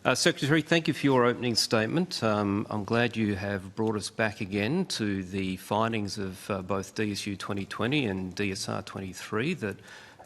Secretary, thank you for your opening statement. I'm glad you have brought us back again to the findings of both DSU 2020 and DSR 23 that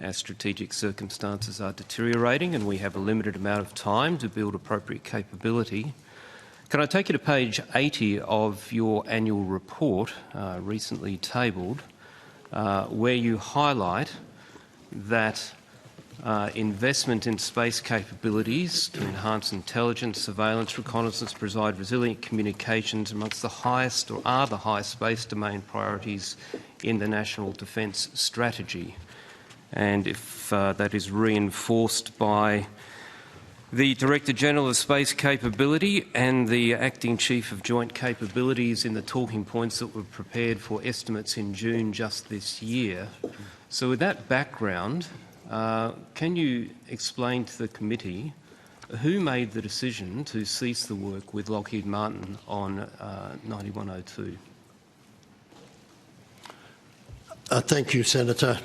our strategic circumstances are deteriorating and we have a limited amount of time to build appropriate capability. Can I take you to page 80 of your annual report, recently tabled, where you highlight that investment in space capabilities to enhance intelligence, surveillance, reconnaissance, provide resilient communications amongst the highest or are the highest space domain priorities in the National Defence Strategy. And if that is reinforced by the Director-General of Space Capability and the Acting Chief of Joint Capabilities in the talking points that were prepared for estimates in June just this year. So with that background, can you explain to the committee who made the decision to cease the work with Lockheed Martin on 9102? Thank you, Senator.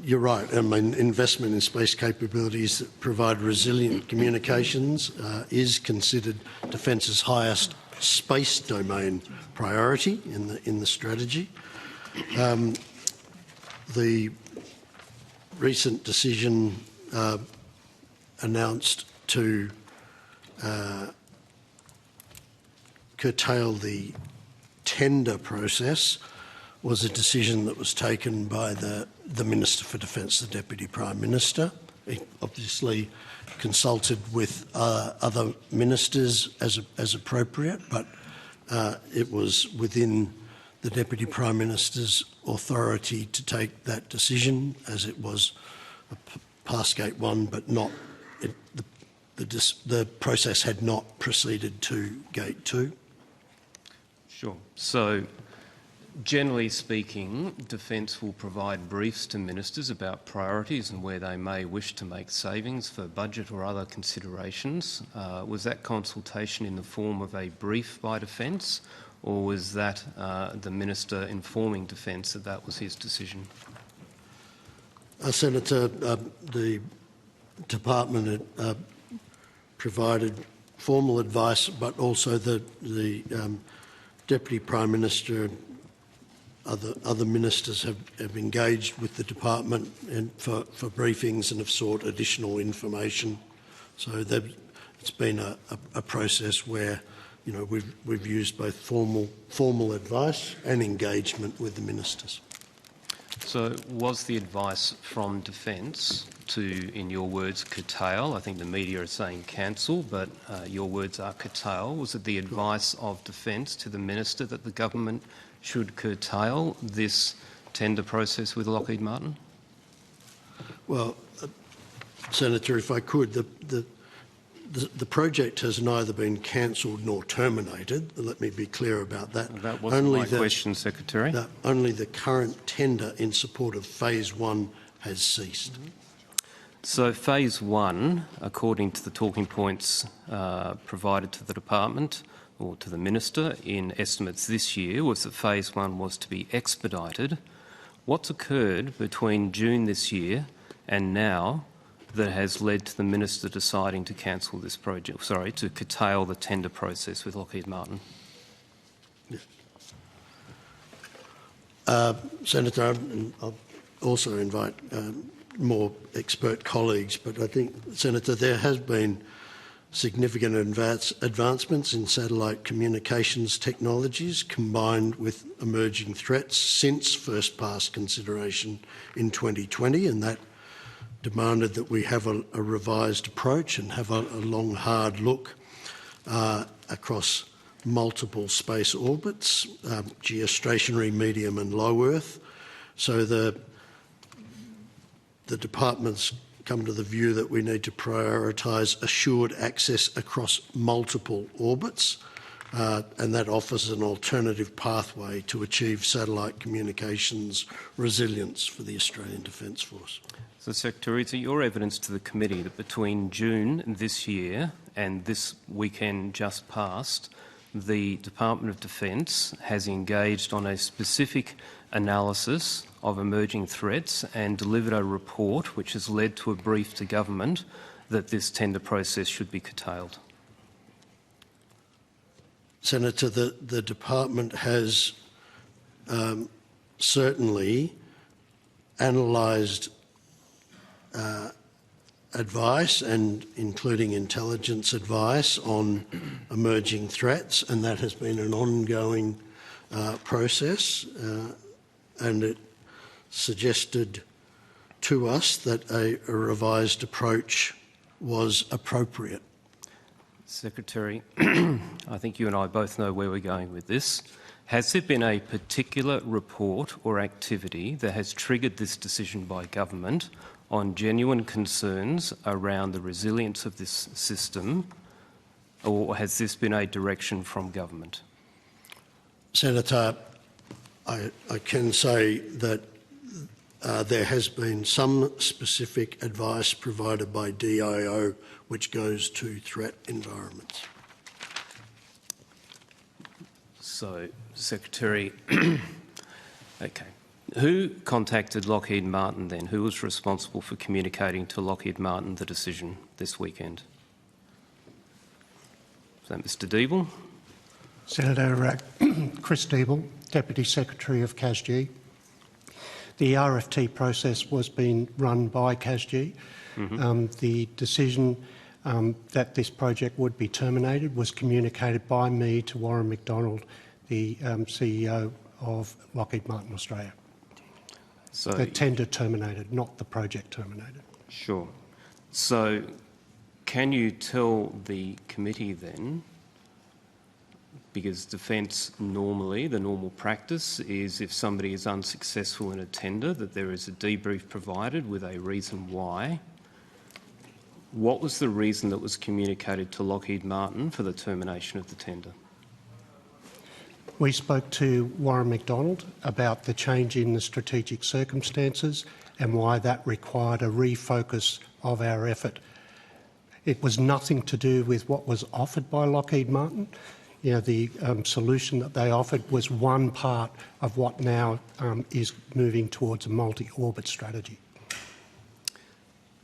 You're right. I mean, investment in space capabilities that provide resilient communications is considered Defence's highest space domain priority in the strategy. The recent decision announced to curtail the tender process was a decision that was taken by the Minister for Defence, the Deputy Prime Minister. He obviously consulted with other ministers as appropriate, but it was within the Deputy Prime Minister's authority to take that decision, as it was past Gate 1, but not the process had not proceeded to Gate 2. Sure. So, generally speaking, Defence will provide briefs to ministers about priorities and where they may wish to make savings for budget or other considerations. Was that consultation in the form of a brief by Defence, or was that the Minister informing Defence that that was his decision? Senator, the Department had provided formal advice, but also the Deputy Prime Minister and other ministers have engaged with the Department for briefings and have sought additional information. So it's been a process where, you know, we've used both formal advice and engagement with the ministers. So was the advice from Defence to, in your words, curtail? I think the media are saying cancel, but your words are curtail. Was it the advice of Defence to the Minister that the government should curtail this tender process with Lockheed Martin? Well, Senator, if I could, the project has neither been cancelled nor terminated. Let me be clear about that. That wasn't my question, Secretary. Only the current tender in support of Phase 1 has ceased. Mm-hmm. So Phase 1, according to the talking points provided to the Department or to the Minister in estimates this year, was that Phase 1 was to be expedited. What's occurred between June this year and now that has led to the Minister deciding to cancel this project, to curtail the tender process with Lockheed Martin? Yeah. Senator, I'll also invite more expert colleagues, but I think, Senator, there has been significant advancements in satellite communications technologies combined with emerging threats since first pass consideration in 2020, and that demanded that we have a revised approach and have a long, hard look across multiple space orbits, geostationary, medium and low Earth. So the Department's come to the view that we need to prioritise assured access across multiple orbits, and that offers an alternative pathway to achieve satellite communications resilience for the Australian Defence Force. So, Secretary, is it your evidence to the committee that between June this year and this weekend just past, the Department of Defence has engaged on a specific analysis of emerging threats and delivered a report which has led to a brief to government that this tender process should be curtailed? Senator, the department has certainly analysed advice, and including intelligence advice on emerging threats, and that has been an ongoing process, and it suggested to us that a revised approach was appropriate. Secretary, I think you and I both know where we're going with this. Has there been a particular report or activity that has triggered this decision by government on genuine concerns around the resilience of this system, or has this been a direction from government? Senator, I can say that there has been some specific advice provided by DIO which goes to threat environments. So, Secretary, okay. Who contacted Lockheed Martin then? Who was responsible for communicating to Lockheed Martin the decision this weekend? Is that Mr Deeble? Senator Chris Deeble, Deputy Secretary of CASG. The RFT process was being run by CASG. The decision that this project would be terminated was communicated by me to Warren McDonald, the CEO of Lockheed Martin Australia. So the tender terminated, not the project terminated. Sure. So can you tell the committee then, because defence normally, the normal practice is if somebody is unsuccessful in a tender, that there is a debrief provided with a reason why. What was the reason that was communicated to Lockheed Martin for the termination of the tender? We spoke to Warren McDonald about the change in the strategic circumstances and why that required a refocus of our effort. It was nothing to do with what was offered by Lockheed Martin. You know, the solution that they offered was one part of what now is moving towards a multi-orbit strategy.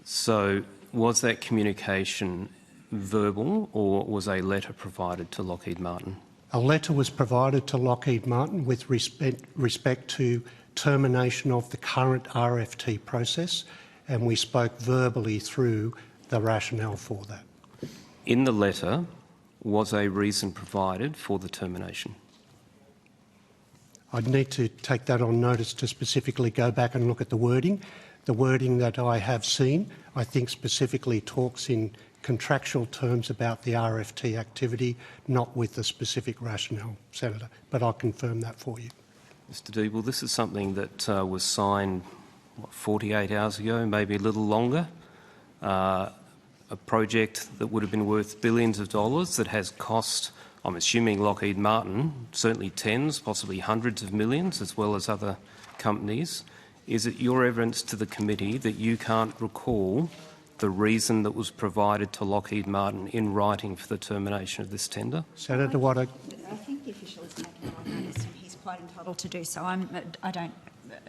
So was that communication verbal, or was a letter provided to Lockheed Martin? A letter was provided to Lockheed Martin with respect to termination of the current RFT process, and we spoke verbally through the rationale for that. In the letter, was a reason provided for the termination? I'd need to take that on notice to specifically go back and look at the wording. The wording that I have seen, I think specifically talks in contractual terms about the RFT activity, not with the specific rationale, Senator, but I'll confirm that for you. Mr Deeble, this is something that was signed, 48 hours ago, maybe a little longer. A project that would have been worth billions of dollars that has cost, I'm assuming Lockheed Martin, certainly tens, possibly hundreds of millions, as well as other companies. Is it your evidence to the committee that you can't recall the reason that was provided to Lockheed Martin in writing for the termination of this tender? Senator Watto. I think the official has taken it on notice and he's quite entitled to do so. I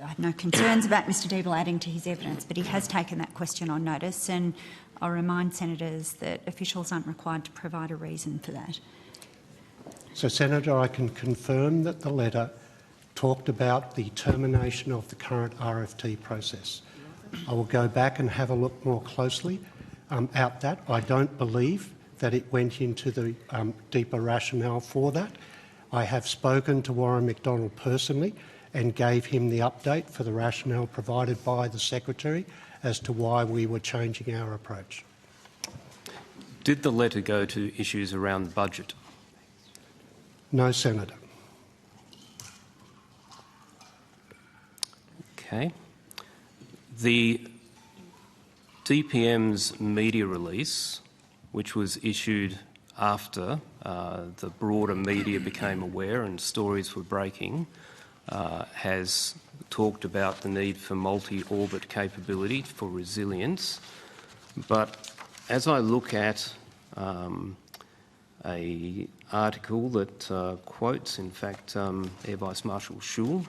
have no concerns about Mr Deeble adding to his evidence, but he has taken that question on notice, and I'll remind senators that officials aren't required to provide a reason for that. So, Senator, I can confirm that the letter talked about the termination of the current RFT process. I will go back and have a look more closely at that. I don't believe that it went into the deeper rationale for that. I have spoken to Warren McDonald personally and gave him the update for the rationale provided by the Secretary as to why we were changing our approach. Did the letter go to issues around budget? No, Senator. Okay. The DPM's media release, which was issued after the broader media became aware and stories were breaking, has talked about the need for multi-orbit capability for resilience. But as I look at a article that quotes, in fact, Air Vice Marshal Schul,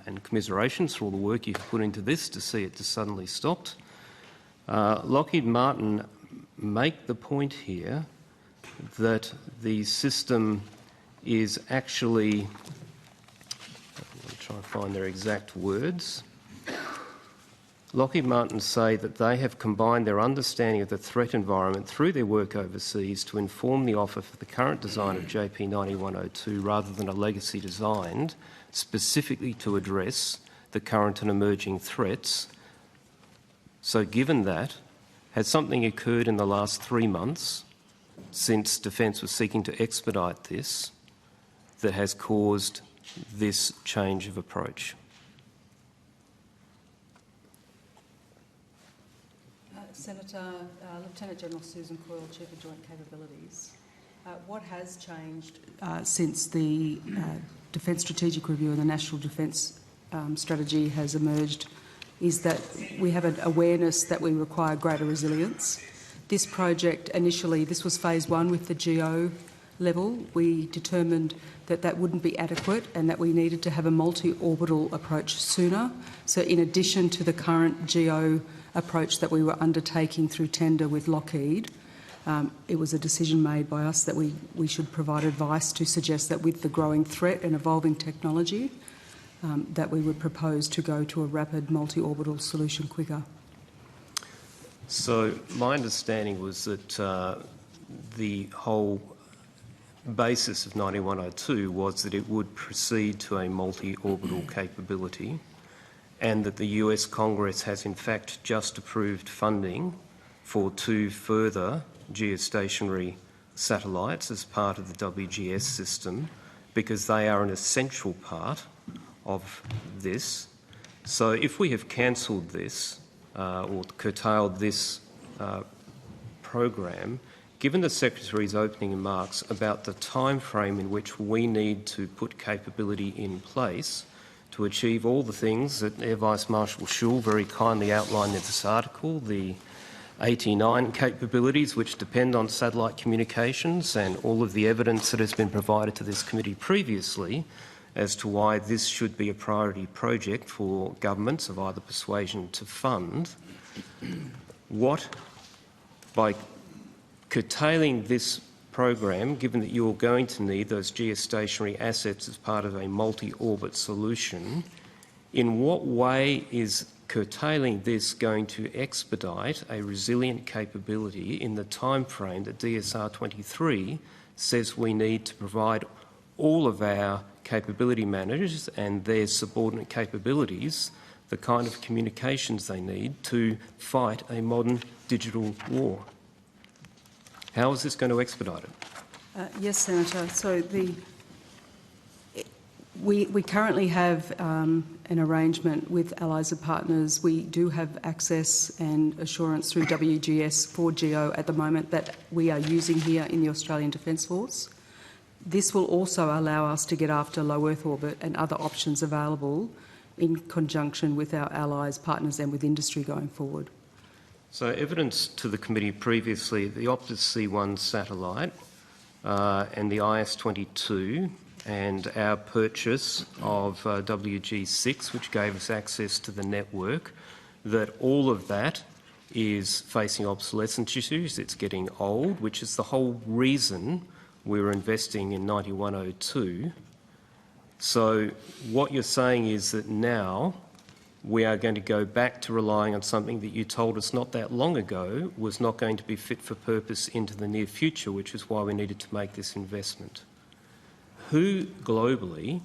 and commiserations for all the work you've put into this to see it just suddenly stopped. Lockheed Martin make the point here that the system is actually, I'll try and find their exact words. Lockheed Martin say that they have combined their understanding of the threat environment through their work overseas to inform the offer for the current design of JP9102 rather than a legacy designed specifically to address the current and emerging threats. So given that, has something occurred in the last 3 months since Defence was seeking to expedite this that has caused this change of approach? Senator, Lieutenant General Susan Coyle, Chief of Joint Capabilities. What has changed since the Defence Strategic Review and the National Defence Strategy has emerged is that we have an awareness that we require greater resilience. This project initially, this was phase 1 with the GEO level. We determined that that wouldn't be adequate and that we needed to have a multi-orbital approach sooner. So in addition to the current GEO approach that we were undertaking through tender with Lockheed, it was a decision made by us that we should provide advice to suggest that with the growing threat and evolving technology, that we would propose to go to a rapid multi-orbital solution quicker. So my understanding was that the whole basis of 9102 was that it would proceed to a multi-orbital capability, and that the US Congress has in fact just approved funding for 2 further geostationary satellites as part of the WGS system, because they are an essential part of this. So if we have cancelled this or curtailed this program, given the Secretary's opening remarks about the time frame in which we need to put capability in place to achieve all the things that Air Vice Marshal Schul very kindly outlined in this article, the 89 capabilities which depend on satellite communications, and all of the evidence that has been provided to this committee previously as to why this should be a priority project for governments of either persuasion to fund. What, by curtailing this program, given that you're going to need those geostationary assets as part of a multi-orbit solution, in what way is curtailing this going to expedite a resilient capability in the time frame that DSR 23 says we need to provide all of our capability managers and their subordinate capabilities the kind of communications they need to fight a modern digital war? How is this going to expedite it? Yes, Senator. So we currently have an arrangement with allies and partners. We do have access and assurance through WGS for GEO at the moment that we are using here in the Australian Defence Force. This will also allow us to get after low Earth orbit and other options available in conjunction with our allies, partners and with industry going forward. So evidence to the committee previously, the Optus C1 satellite and the IS-22 and our purchase of WG6, which gave us access to the network, that all of that is facing obsolescence issues. It's getting old, which is the whole reason we were investing in 9102. So what you're saying is that now we are going to go back to relying on something that you told us not that long ago was not going to be fit for purpose into the near future, which is why we needed to make this investment. Who globally,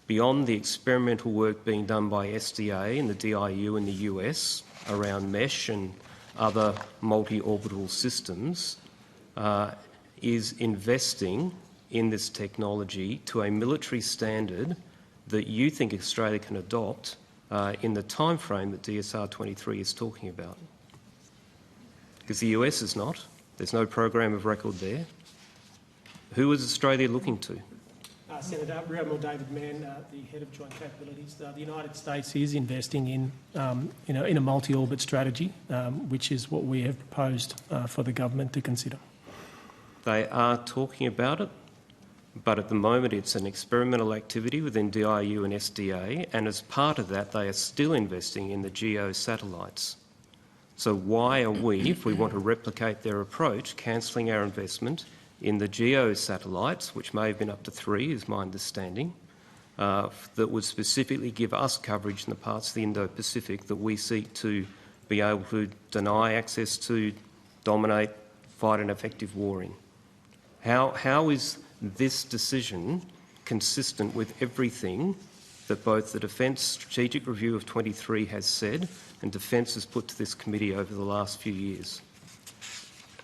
beyond the experimental work being done by SDA and the DIU in the US around mesh and other multi-orbital systems, is investing in this technology to a military standard that you think Australia can adopt in the time frame that DSR 23 is talking about? Because the US is not. There's no program of record there. Who is Australia looking to? Senator, Rear Admiral David Mann, the head of Joint Capabilities. The United States is investing in a multi-orbit strategy, which is what we have proposed for the government to consider. They are talking about it, but at the moment it's an experimental activity within DIU and SDA, and as part of that they are still investing in the GEO satellites. So why are we, if we want to replicate their approach, cancelling our investment in the GEO satellites, which may have been up to 3, is my understanding, that would specifically give us coverage in the parts of the Indo-Pacific that we seek to be able to deny access to, dominate, fight an effective war in? How is this decision consistent with everything that both the Defence Strategic Review of 23 has said and Defence has put to this committee over the last few years?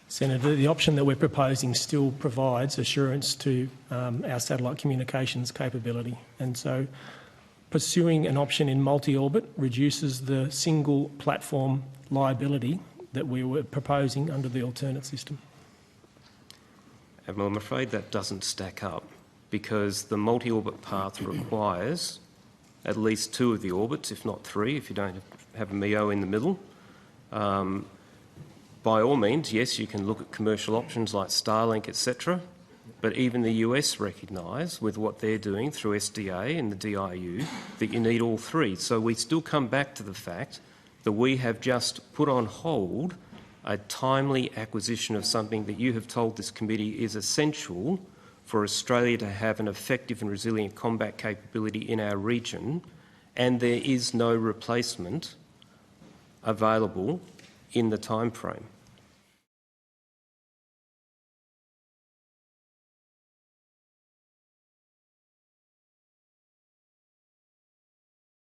Senator, the option that we're proposing still provides assurance to our satellite communications capability, and so pursuing an option in multi-orbit reduces the single platform liability that we were proposing under the alternate system. Admiral, I'm afraid that doesn't stack up, because the multi-orbit path requires at least 2 of the orbits, if not 3, if you don't have a MEO in the middle. By all means, yes, you can look at commercial options like Starlink, etc., but even the US recognise, with what they're doing through SDA and the DIU, that you need all 3. So we still come back to the fact that we have just put on hold a timely acquisition of something that you have told this committee is essential for Australia to have an effective and resilient combat capability in our region, and there is no replacement available in the time frame.